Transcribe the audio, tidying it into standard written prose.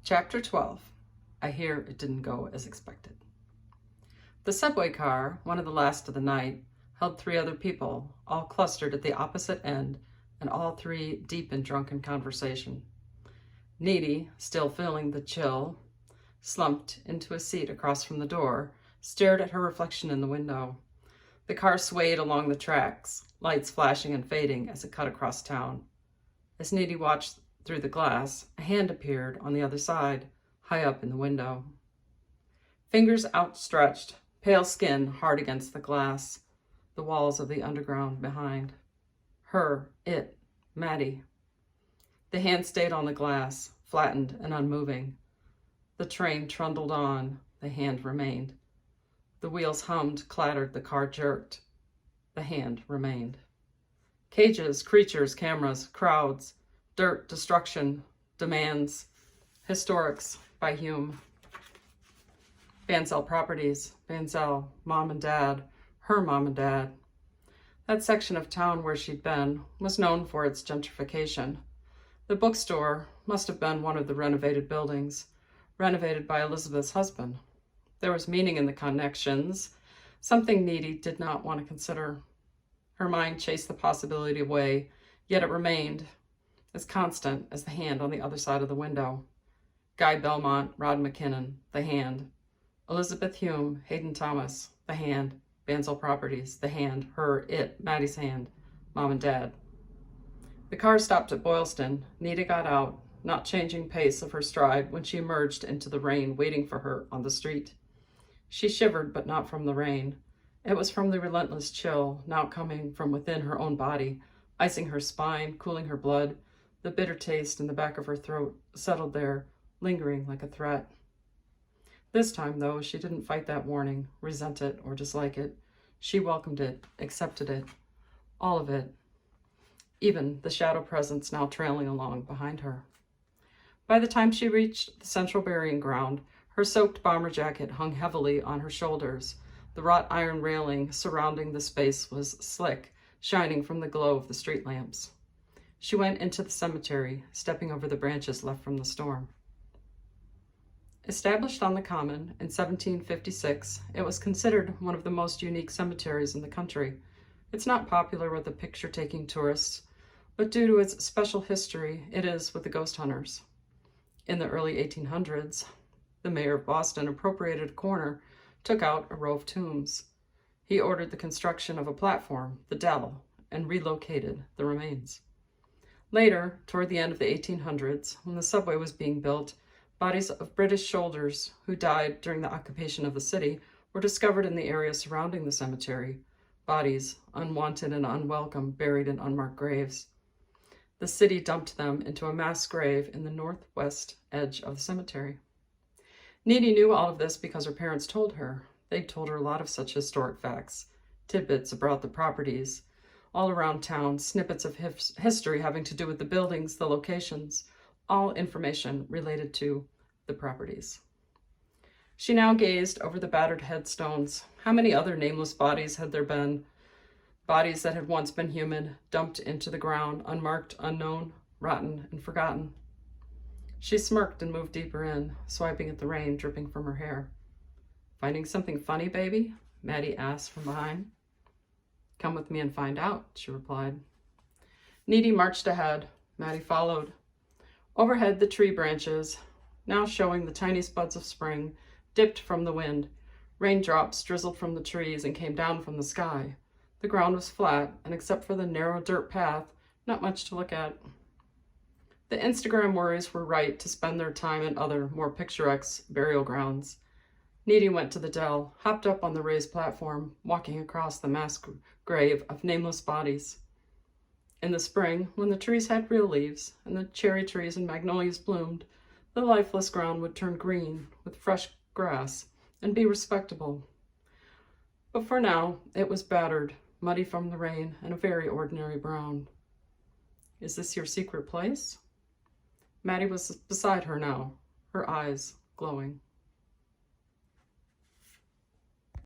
Chapter 12. I hear it didn't go as expected. The subway car, one of the last of the night, held 3 other people, all clustered at the opposite end, and all 3 deep in drunken conversation. Needy, still feeling the chill, slumped into a seat across from the door, stared at her reflection in the window. The car swayed along the tracks, lights flashing and fading as it cut across town. As Needy watched through the glass, a hand appeared on the other side, high up in the window. Fingers outstretched, pale skin hard against the glass, the walls of the underground behind. Maddie. The hand stayed on the glass, flattened and unmoving. The train trundled on, the hand remained. The wheels hummed, clattered, the car jerked. The hand remained. Cages, creatures, cameras, crowds, dirt, destruction, demands, historics by Hume. Banzel Properties, Banzel, mom and dad, her mom and dad. That section of town where she'd been was known for its gentrification. The bookstore must have been one of the renovated buildings, renovated by Elizabeth's husband. There was meaning in the connections, something Needy did not want to consider. Her mind chased the possibility away, yet it remained as constant as the hand on the other side of the window. Guy Belmont, Rod McKinnon, the hand. Elizabeth Hume, Hayden Thomas, the hand. Banzel Properties, the hand, Maddie's hand, mom and dad. The car stopped at Boylston. Needy got out, not changing pace of her stride when she emerged into the rain waiting for her on the street. She shivered, but not from the rain. It was from the relentless chill, now coming from within her own body, icing her spine, cooling her blood. The bitter taste in the back of her throat settled there, lingering like a threat. This time, though, she didn't fight that warning, resent it, or dislike it. She welcomed it, accepted it, all of it, even the shadow presence now trailing along behind her. By the time she reached the central burying ground, her soaked bomber jacket hung heavily on her shoulders. The wrought iron railing surrounding the space was slick, shining from the glow of the street lamps. She went into the cemetery, stepping over the branches left from the storm. Established on the Common in 1756, it was considered one of the most unique cemeteries in the country. It's not popular with the picture-taking tourists, but due to its special history, it is with the ghost hunters. In the early 1800s, the mayor of Boston appropriated a corner, took out a row of tombs. He ordered the construction of a platform, the Dell, and relocated the remains. Later, toward the end of the 1800s, when the subway was being built, bodies of British soldiers who died during the occupation of the city were discovered in the area surrounding the cemetery. Bodies, unwanted and unwelcome, buried in unmarked graves. The city dumped them into a mass grave in the northwest edge of the cemetery. Needy knew all of this because her parents told her. They'd told her a lot of such historic facts, tidbits about the properties, all around town, snippets of history having to do with the buildings, the locations, all information related to the properties. She now gazed over the battered headstones. How many other nameless bodies had there been? Bodies that had once been human, dumped into the ground, unmarked, unknown, rotten, and forgotten. She smirked and moved deeper in, swiping at the rain dripping from her hair. "Finding something funny, baby?" Maddie asked from behind. "Come with me and find out," she replied. Needy marched ahead. Maddie followed. Overhead, the tree branches, now showing the tiniest buds of spring, dipped from the wind. Raindrops drizzled from the trees and came down from the sky. The ground was flat, and except for the narrow dirt path, not much to look at. The Instagram worries were right to spend their time in other, more picturesque burial grounds. Needy went to the Dell, hopped up on the raised platform, walking across the mass grave of nameless bodies. In the spring, when the trees had real leaves, and the cherry trees and magnolias bloomed, the lifeless ground would turn green with fresh grass and be respectable. But for now, it was battered, muddy from the rain, and a very ordinary brown. "Is this your secret place?" Maddie was beside her now, her eyes glowing.